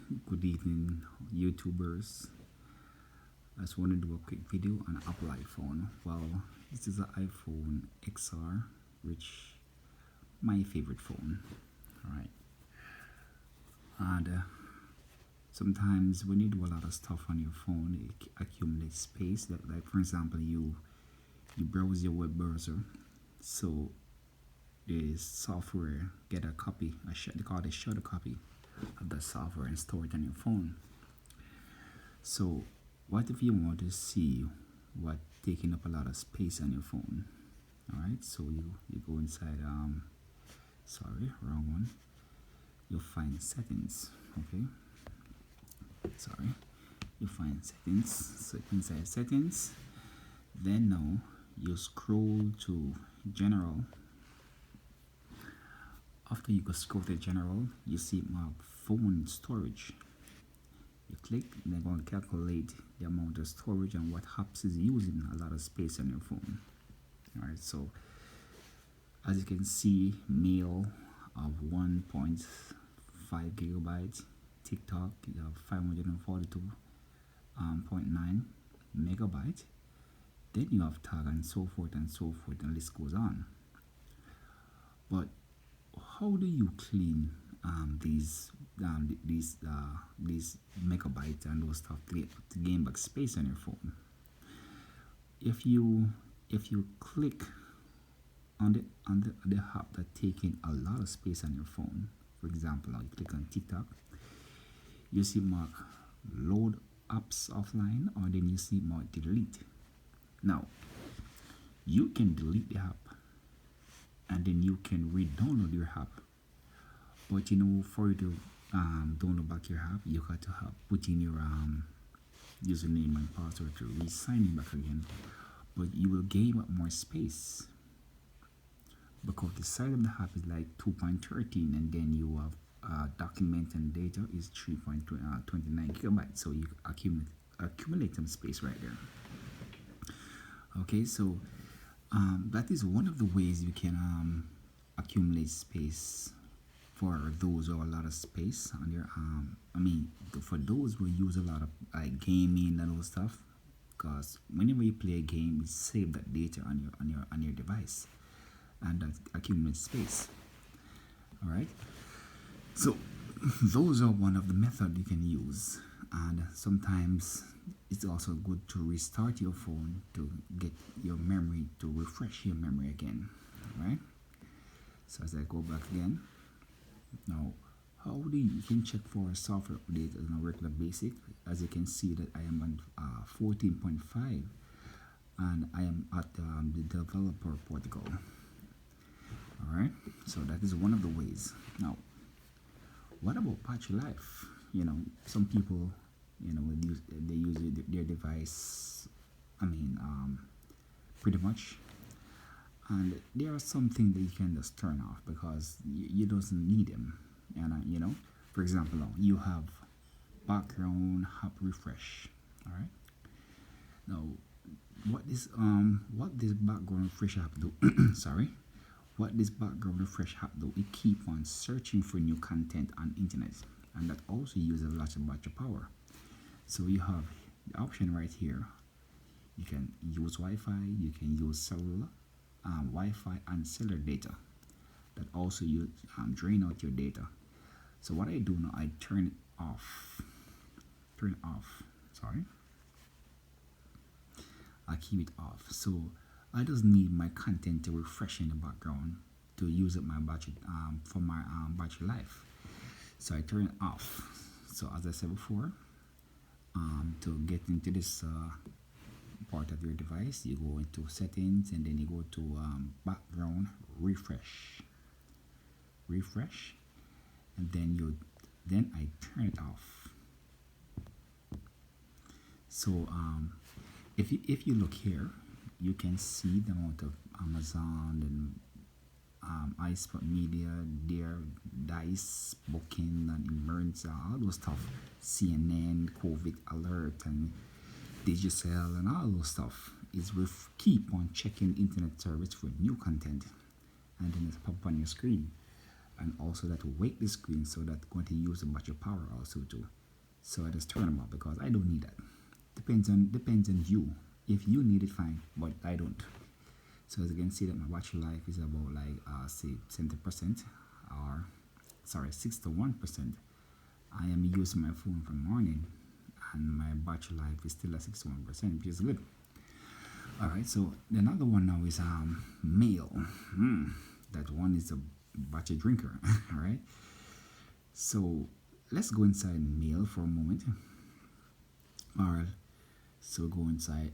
Good evening, YouTubers. I just want to do a quick video on Apple iPhone. Well, this is an iPhone XR, which my favorite phone. All right, and sometimes when you do a lot of stuff on your phone, it accumulates space. Like for example, you browse your web browser, so the software get a copy, they call it a shadow copy of the software and store it on your phone. So what if you want to see what taking up a lot of space on your phone? All right, so you go inside sorry, wrong one. You'll find settings. Okay, sorry, you find settings. So inside settings, then now you scroll to general. After you go scroll to general, you see my phone storage. You click, and they're going to calculate the amount of storage and what apps is using a lot of space on your phone. All right, so as you can see, mail of 1.5 gigabytes, TikTok you have 542.9 megabytes. Then you have tag and so forth and so forth, and the list goes on. But how do you clean these megabytes and those stuff to gain back space on your phone? If you click on the app that taking a lot of space on your phone, for example, now you click on TikTok, you see mark load apps offline, or then you see mark delete. Now you can delete the app and then you can re-download your app, but you know, for you to download back your app, you got to put in your username and password to re-sign in back again. But you will gain up more space because the size of the app is like 2.13, and then you have document and data is 3.29 gigabytes, so you accumulate some space right there. Okay, so that is one of the ways you can accumulate space for those who have a lot of space on your for those who use a lot of like gaming and all stuff, because whenever you play a game, you save that data on your device, and that accumulates space. All right, so those are one of the methods you can use, and sometimes it's also good to restart your phone to get your memory, to refresh your memory again. All right, so as I go back again, now how do you can check for a software update on a regular basic? As you can see that I am on 14.5, and I am at the developer protocol. Alright, so that is one of the ways. Now what about battery life? You know, some people, you know, they use their device, pretty much, and there are some things that you can just turn off because you doesn't need them. And you know, for example, now you have background app refresh. All right, now what this background refresh app do sorry, what this background refresh app do, it keep on searching for new content on internet, and that also uses a lot of battery power. So you have the option right here. You can use Wi-Fi, you can use cellular, Wi-Fi and cellular data. That also use drain out your data. So what I do now, I turn it off. Sorry, I keep it off. So I just need my content to refresh in the background to use up my battery for my battery life. So I turn it off. So as I said before, to get into this part of your device, you go into settings, and then you go to background refresh, and then I turn it off. So if you look here, you can see the amount of Amazon and iSpot Media, their Dice, Booking, and Emergency, all those stuff, CNN, COVID Alert, and Digicel, and all those stuff is we keep on checking internet service for new content, and then it's pop on your screen, and also that wake the screen, so that's going to use the battery power also too. So I just turn them off because I don't need that. Depends on you. If you need it, fine, but I don't. So as you can see that my battery life is about like say 70%, or sorry, 61%. I am using my phone from morning and my battery life is still at 61%, which is good. Alright, so the another one now is mail. That one is a battery drinker. Alright. So let's go inside mail for a moment. Alright. So go inside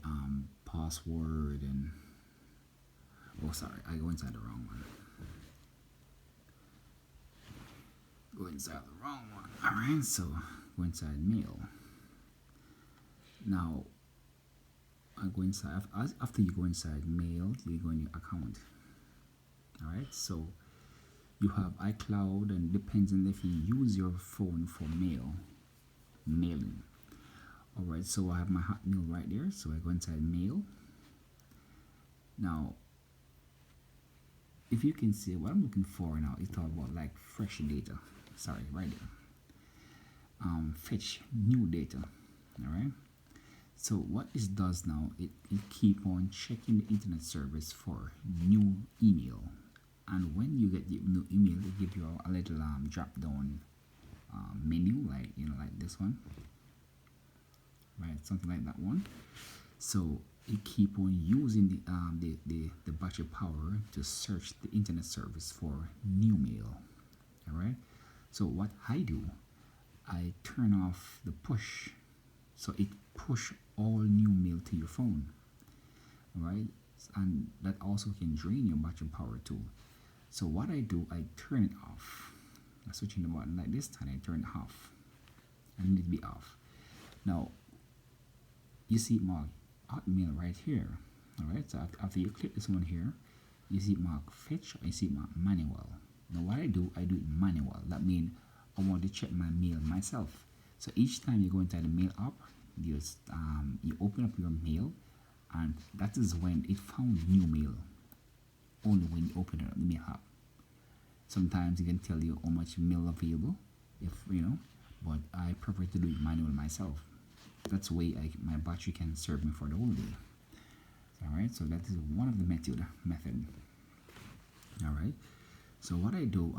password and oh sorry, I go inside the wrong one. Go inside the wrong one. Alright, so go inside mail. Now I go inside after you go inside mail, you go in your account. Alright, so you have iCloud, and depends on if you use your phone for mailing. Alright, so I have my Hotmail right there, so I go inside mail. Now if you can see what I'm looking for now, it's all about like fresh data. Sorry, right there. Fetch new data. Alright. So what this does now, it keep on checking the internet service for new email. And when you get the new email, it gives you a little drop down menu, like like this one. Right, something like that one. So it keep on using the battery power to search the internet service for new mail. Alright. So what I do, I turn off the push, so it push all new mail to your phone. Alright, and that also can drain your battery power too. So what I do, I turn it off. I switch in the button like this and I turn it off. I need it to be off. Now you see my Hotmail right here. Alright, so after you click this one here, you see mark fetch, I see mark manual. Now what I do it manual. That means I want to check my mail myself. So each time you go into the mail app, you open up your mail, and that is when it found new mail. Only when you open it up the mail app. Sometimes it can tell you how much mail available, if but I prefer to do it manual myself. That's the way my battery can serve me for the whole day. Alright, so that is one of the method. Alright, so what I do,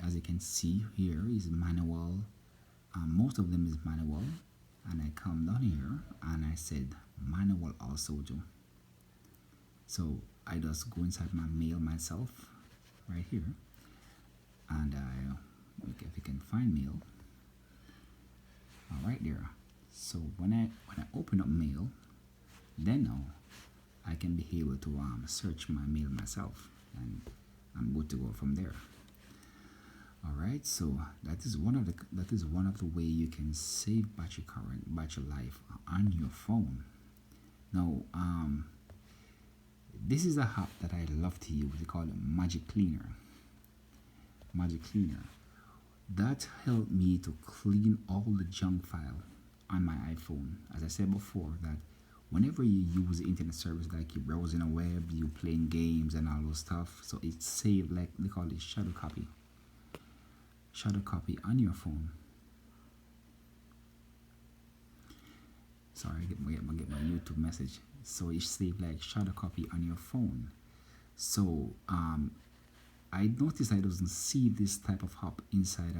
as you can see here, is manual. Most of them is manual, and I come down here and I said manual also too. So I just go inside my mail myself right here, and I look if you can find mail. Right there. So when I open up mail, then now I can be able to search my mail myself, and I'm good to go from there. Alright, so that is one of the way you can save battery life on your phone. Now this is a app that I love to use. They call it Magic Cleaner. That helped me to clean all the junk file on my iPhone. As I said before, that whenever you use the internet service, like you're browsing a web, you playing games and all those stuff, so it's saved, like they call it shadow copy on your phone. Sorry, I get my YouTube message. So it's saved like shadow copy on your phone. So I noticed I doesn't see this type of app inside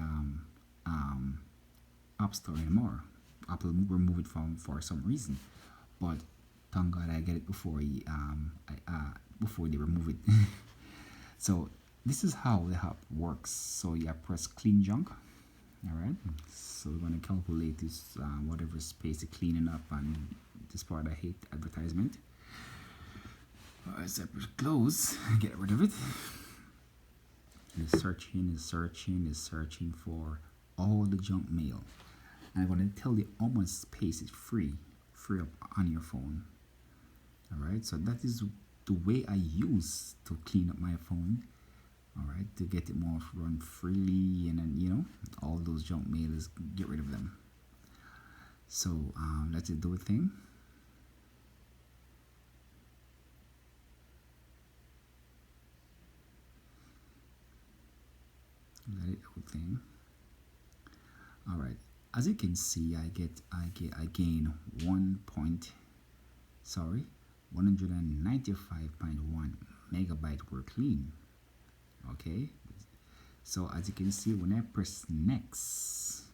App Store anymore. Apple removed it for some reason, but thank God I get it before before they remove it. So this is how the app works. So you press clean junk. Alright, so we're going to calculate this whatever space it's cleaning up, and this part I hate advertisement. Alright, so I press close, get rid of it. It's searching for all the junk mail. And I'm going to tell you how much space is free up on your phone. Alright, so that is the way I use to clean up my phone. Alright, to get it more run freely, and then all those junk mailers, get rid of them. So let it do a thing. Let it do a thing. Alright, as you can see, I gain 195.1 megabyte were clean. Okay, so as you can see, when I press next,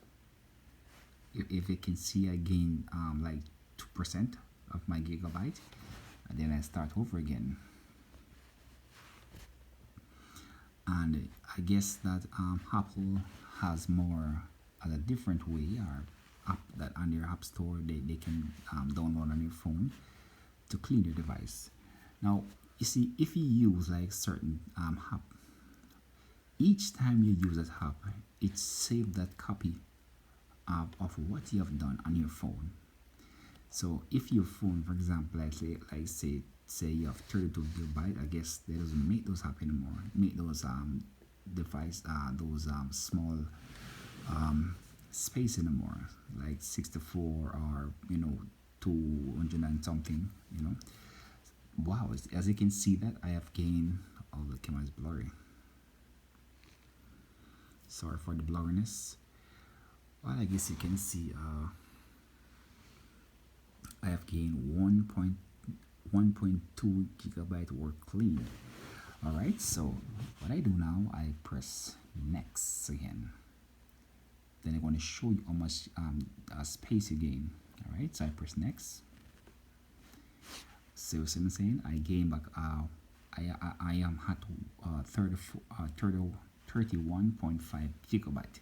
if you can see, I gain like 2% of my gigabyte, and then I start over again. And I guess that Apple has more a different way, or app that on your app store they can download on your phone to clean your device. Now you see, if you use like certain app, each time you use that app, it saves that copy of what you have done on your phone. So if your phone, for example, say you have 32 gigabyte, I guess they doesn't make those app anymore. Make those device those small space anymore, like 64 or 200 and something. Wow, as you can see that I have gained. Oh, the camera is blurry. Sorry for the blurriness. Well, I guess you can see I have gained 1.2 gigabyte were clean. Alright, so what I do now, I press next again. Then I'm going to show you how much space you gain. Alright, so I press next. So what I'm saying, I gain back I am at 31.5 gigabyte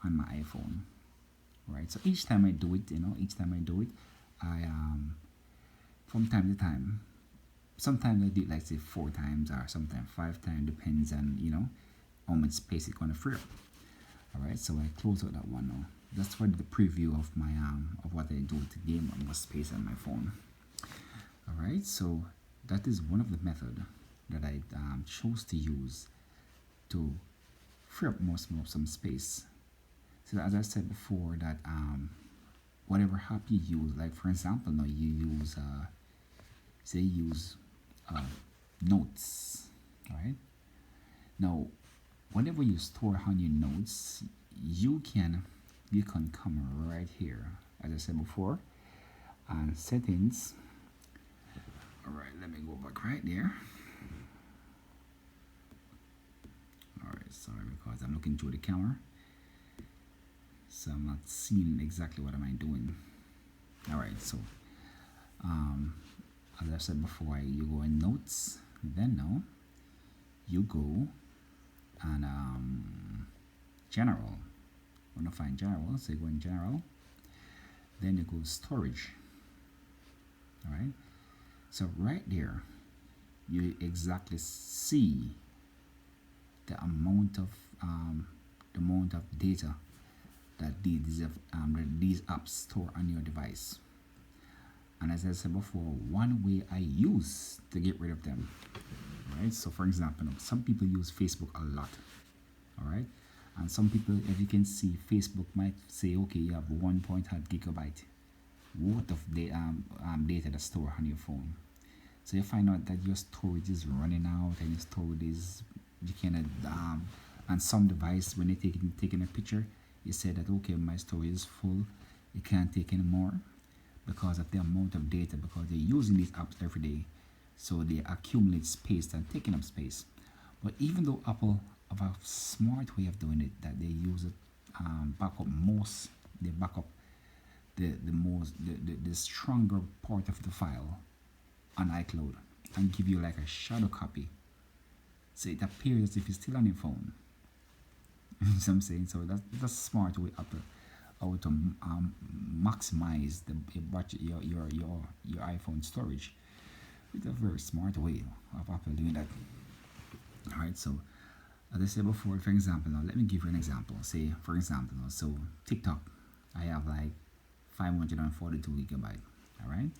on my iPhone. Right, so each time I do it, I from time to time, sometimes I do it like say 4 times or sometimes 5 times, depends on how much space it's gonna free up. Alright, so I close out that one now. That's for the preview of my of what I do to gain more space on my phone. Alright, so that is one of the methods that I chose to use to free up some space. So as I said before, that whatever app you use, like for example, now you use notes. All right. Now, whatever you store on your notes, you can come right here, as I said before, and settings. All right, let me go back right there. All right, sorry, because I'm looking through the camera, so I'm not seeing exactly what am I doing. All right, so as I said before, you go in notes, then now you go and general. Want to find general, so you go in general, then you go storage. All right, so right there you exactly see the amount of data that these apps store on your device. And as I said before, one way I use to get rid of them, right? So for example, some people use Facebook a lot, all right? And some people, as you can see, Facebook might say, okay, you have 1.5 gigabyte worth of data that's stored on your phone. So you find out that your storage is running out, and your storage is, you cannot, and some device, when you're taking a picture, you say that, okay, my storage is full, you can't take any more, because of the amount of data, because they're using these apps every day, so they accumulate space and taking up space. But even though Apple have a smart way of doing it, that they use it they back up the stronger part of the file on iCloud and give you like a shadow copy, so it appears as if it's still on your phone. You know what I'm saying? So that's a smart way how to maximize your iPhone storage. It's a very smart way of Apple doing that. All right, so as I said before, for example, now let me give you an example. Say, for example, so TikTok, I have like 542 gigabyte. All right,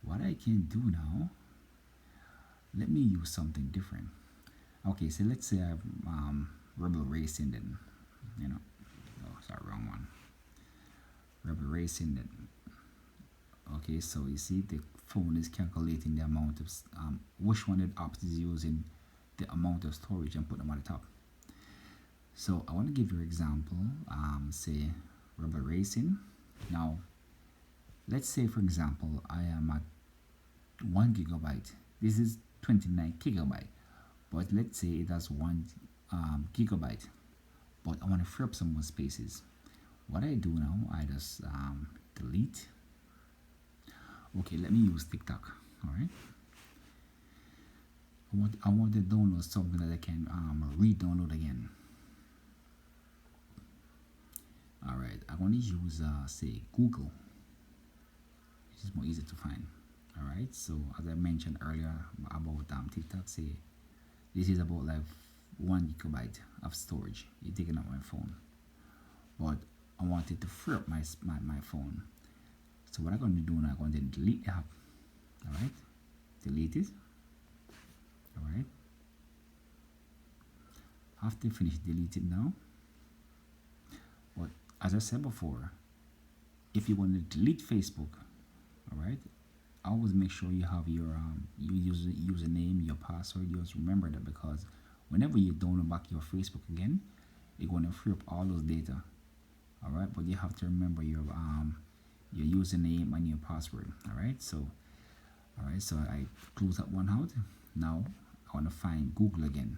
what I can do now, let me use something different. Okay, so let's say I have Rebel Racing, then, oh, sorry, wrong one. Rebel Racing, then. Okay, so you see the phone is calculating the amount of which one of the apps is using the amount of storage and put them on the top. So I want to give you an example. Say Rebel Racing. Now, let's say for example I am at 1 gigabyte. This is 29 gigabyte, but let's say it has 1 gigabyte. But I want to free up some more spaces. What I do now, I just delete. Okay, let me use TikTok. All right. I want to download something that I can re-download again. All right, I'm going to use say Google, which is more easy to find. All right, so as I mentioned earlier about TikTok, say this is about like 1 gigabyte of storage. You're taking up my phone, but I wanted to free up my phone. So what I'm going to do now, I'm going to delete the app. All right, delete it. All right, after finish delete it now. But as I said before, if you want to delete Facebook, all right, always make sure you have your username, your password. You just remember that, because whenever you download back your Facebook again, you're going to free up all those data. All right, but you have to remember your username and your password. All right, so I close that one out. Now I want to find Google again.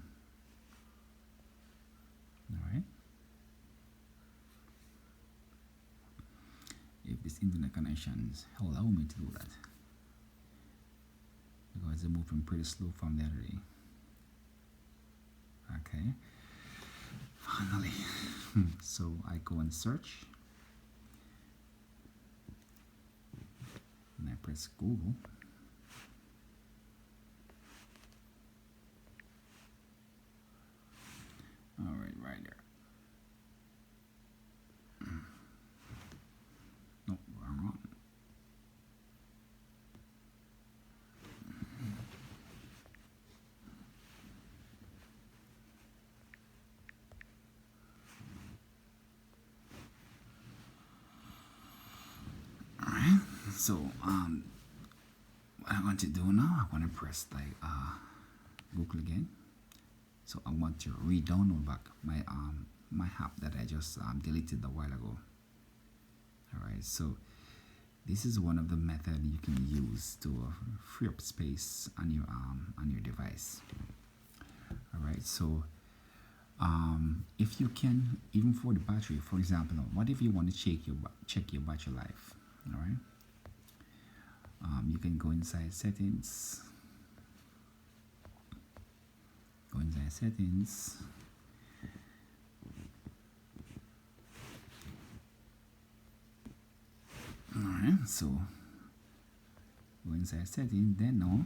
All right, if this internet connections allow me to do that, because they're moving pretty slow from the other day. Okay, finally. So I go and search, and I press Google. All right there. Nope, wrong one. All right. So what I'm going to do now, I'm going to press like Google again. So I want to re-download back my app that I just deleted a while ago. All right, so this is one of the methods you can use to free up space on your device. All right, so if you can, even for the battery, for example, what if you want to check your battery life? All right, you can go inside settings. Go inside settings. Alright, so go inside settings, then now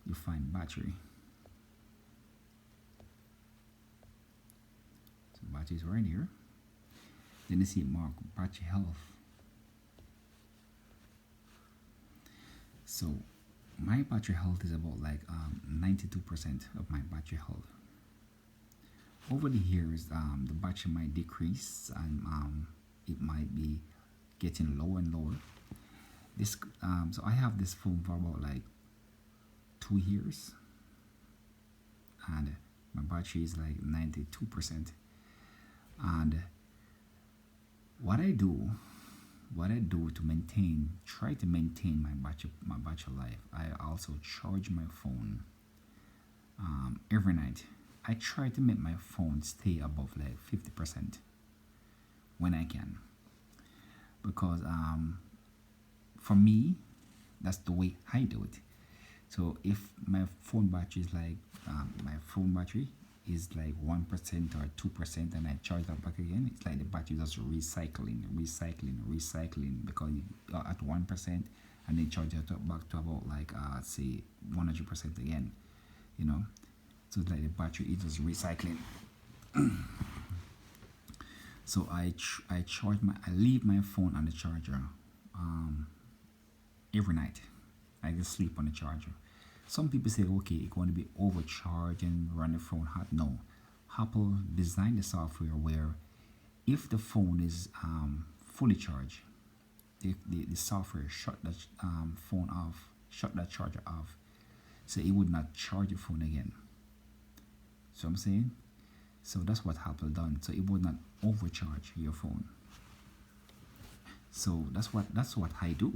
you find battery. So battery is right here. Then you see mark battery health. So my battery health is about like 92% of my battery health. Over the years, the battery might decrease, and it might be getting lower and lower. This so I have this phone for about like 2 years, and my battery is like 92%. And what I do to try to maintain my battery life, I also charge my phone every night. I try to make my phone stay above like 50% when I can, because for me, that's the way I do it. So if my phone battery is like 1% or 2%, and I charge that back again, it's like the battery just recycling, because at 1%, and then charge it back to about like say 100% again, you know. So it's like the battery is just recycling. So I leave my phone on the charger every night. I just sleep on the charger. Some people say, okay, it's going to be overcharged and run the phone hot. No, Apple designed the software where if the phone is fully charged, the software shut the phone off, shut that charger off, so it would not charge the phone again. So I'm saying, So that's what Apple done, so it would not overcharge your phone. So that's what I do,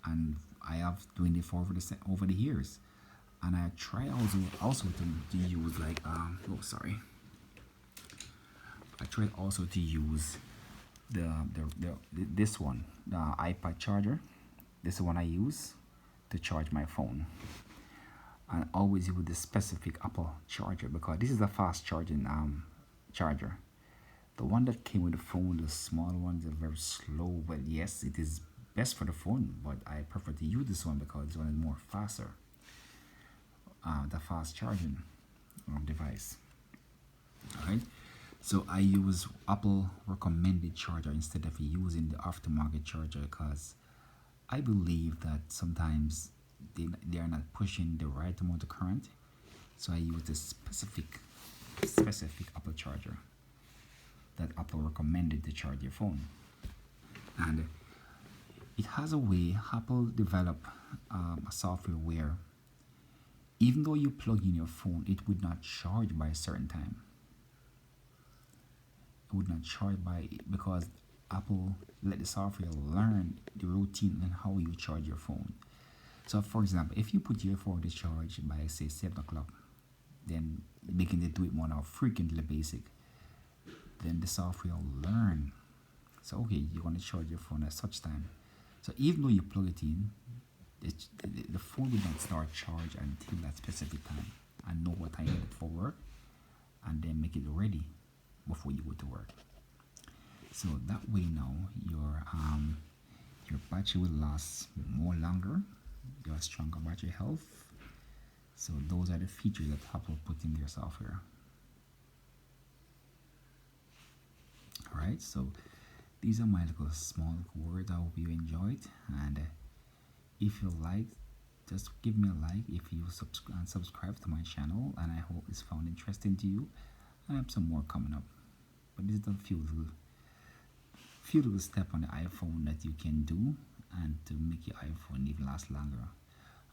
and I have doing it for over the years. And I try also to use like oh sorry, I try also to use this one, the iPad charger. This is one I use to charge my phone, and always use the specific Apple charger because this is a fast charging charger. The one that came with the phone, the small ones, are very slow. But yes, it is best for the phone. But I prefer to use this one because this one is more faster. The fast charging device. All right. So I use Apple recommended charger instead of using the aftermarket charger because I believe that sometimes they are not pushing the right amount of current. So I use the specific Apple charger that Apple recommended to charge your phone. And it has a way, Apple developed a software where even though you plug in your phone, it would not charge by a certain time. It would not charge because Apple let the software learn the routine and how you charge your phone. So for example, if you put your phone to charge by say 7 o'clock, then making it do it more now frequently basic, then the software will learn. So okay, you're going to charge your phone at such time. So even though you plug it in, the phone will not start charge until that specific time and know what time it for work, and then make it ready before you go to work. So that way now your battery will last more longer. You have stronger battery health. So those are the features that Apple put in their software. Alright, so these are my little small words. I hope you enjoyed, and if you like, just give me a like if you subscribe to my channel, and I hope it's found interesting to you. I have some more coming up, but this is a few little steps on the iPhone that you can do and to make your iPhone even last longer.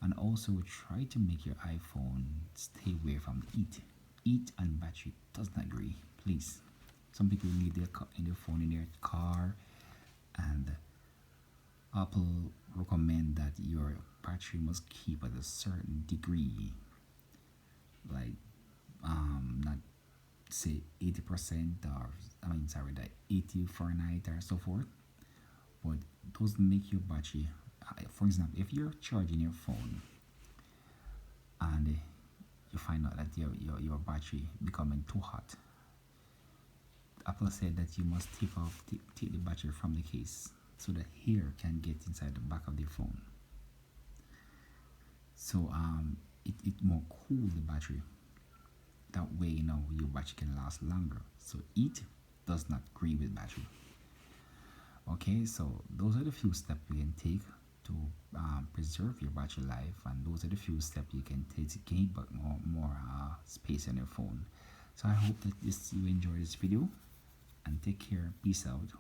And also try to make your iPhone stay away from heat and battery does not agree, please. Some people need their phone in their car, and Apple recommend that your battery must keep at a certain degree, like not say 80%, or that 80 Fahrenheit or so forth. But those make your battery. For example, if you're charging your phone and you find out that your battery becoming too hot, Apple said that you must take the battery from the case so that air can get inside the back of the phone. So it more cool the battery. That way, your battery can last longer. So heat does not agree with battery. Okay, so those are the few steps you can take to preserve your battery life, and those are the few steps you can take to gain back more space on your phone. So I hope that you enjoy this video, and take care. Peace out.